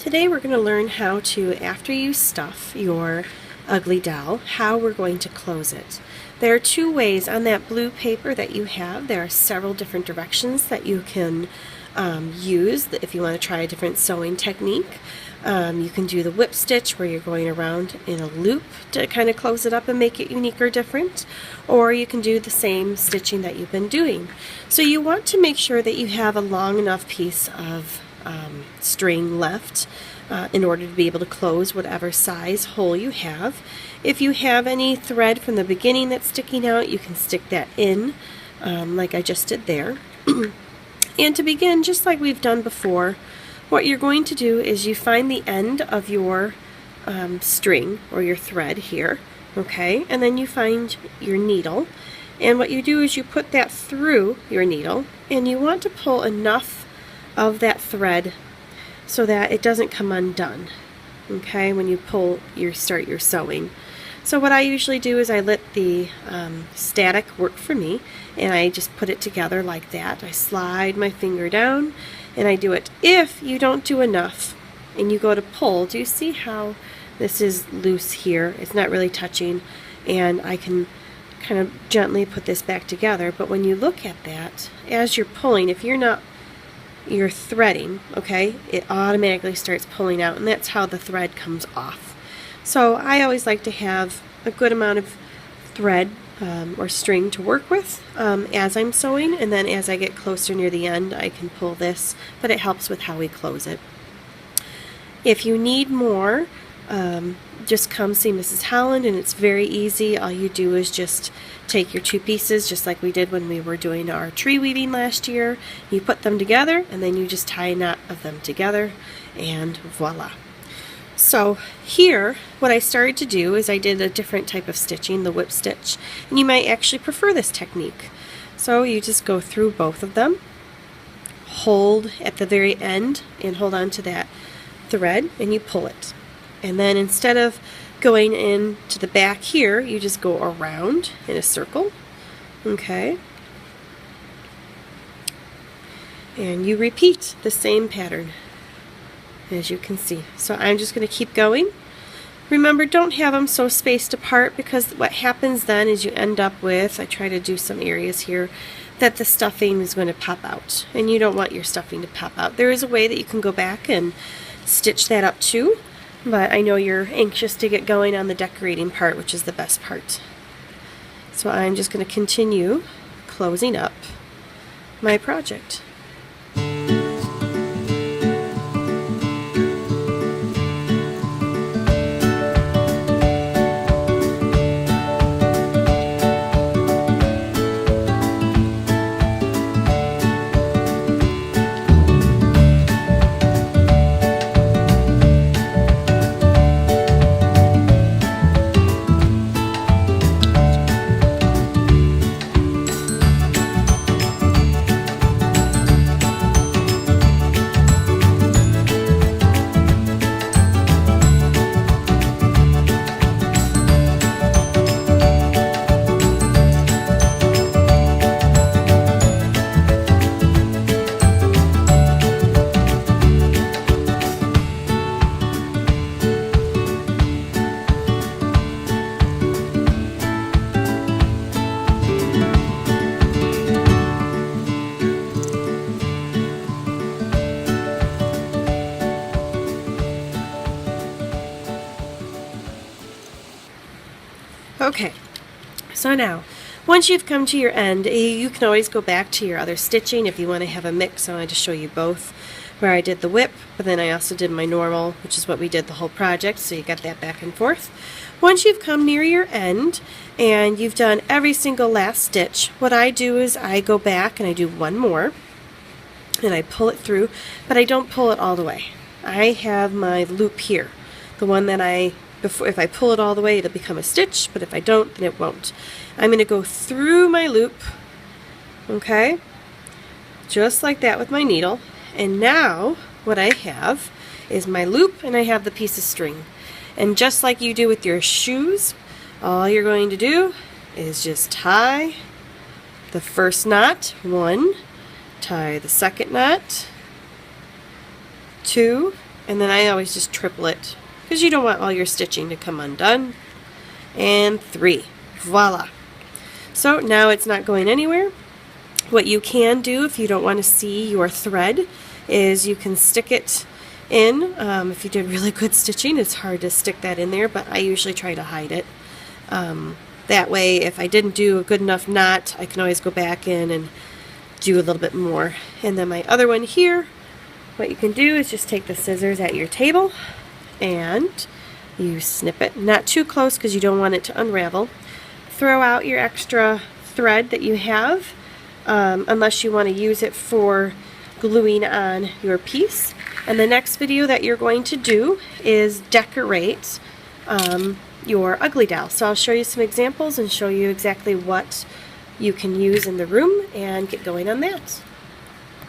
Today we're going to learn how to, after you stuff your ugly doll, how we're going to close it. There are two ways on that blue paper that you have. There are several different directions that you can use if you want to try a different sewing technique. You can do the whip stitch where you're going around in a loop to kind of close it up and make it unique or different, or you can do the same stitching that you've been doing. So you want to make sure that you have a long enough piece of string left in order to be able to close whatever size hole you have. If you have any thread from the beginning that's sticking out, you can stick that in like I just did there. And to begin, just like we've done before, what you're going to do is you find the end of your string or your thread here, okay, and then you find your needle, and what you do is you put that through your needle, and you want to pull enough of that thread so that it doesn't come undone, okay, when you start your sewing. So what I usually do is I let the static work for me, and I just put it together like that. I slide my finger down and I do it. If you don't do enough and you go to pull, do you see how this is loose here? It's not really touching, and I can kind of gently put this back together. But when you look at that, as you're pulling, if you're threading, okay, it automatically starts pulling out, and that's how the thread comes off. So I always like to have a good amount of thread or string to work with as I'm sewing, and then as I get closer near the end I can pull this, but it helps with how we close it. If you need more, just come see Mrs. Holland, and it's very easy. All you do is just take your two pieces, just like we did when we were doing our tree weaving last year. You put them together and then you just tie a knot of them together, and voila. So here, what I started to do is I did a different type of stitching, the whip stitch, and you might actually prefer this technique. So you just go through both of them, hold at the very end and hold on to that thread, and you pull it. And then instead of going in to the back here, you just go around in a circle, okay? And you repeat the same pattern, as you can see. So I'm just going to keep going. Remember, don't have them so spaced apart, because what happens then is you end up with, I try to do some areas here, that the stuffing is going to pop out, and you don't want your stuffing to pop out. There is a way that you can go back and stitch that up too, but I know you're anxious to get going on the decorating part, which is the best part. So I'm just going to continue closing up my project. Okay, so now, once you've come to your end, you can always go back to your other stitching if you want to have a mix. So I just show you both, where I did the whip, but then I also did my normal, which is what we did the whole project, so you got that back and forth. Once you've come near your end, and you've done every single last stitch, what I do is I go back and I do one more, and I pull it through, but I don't pull it all the way. I have my loop here, the one that if I pull it all the way, it'll become a stitch, but if I don't, then it won't. I'm going to go through my loop, okay, just like that with my needle, and now what I have is my loop, and I have the piece of string. And just like you do with your shoes, all you're going to do is just tie the first knot, 1, tie the second knot, 2, And then I always just triple it because you don't want all your stitching to come undone. And 3. Voila. So now it's not going anywhere. What you can do if you don't want to see your thread is you can stick it in. If you did really good stitching, it's hard to stick that in there, but I usually try to hide it. That way, if I didn't do a good enough knot, I can always go back in and do a little bit more. And then my other one here, what you can do is just take the scissors at your table and you snip it. Not too close because you don't want it to unravel. Throw out your extra thread that you have, unless you want to use it for gluing on your piece. And the next video that you're going to do is decorate your Ugly Doll. So I'll show you some examples and show you exactly what you can use in the room and get going on that.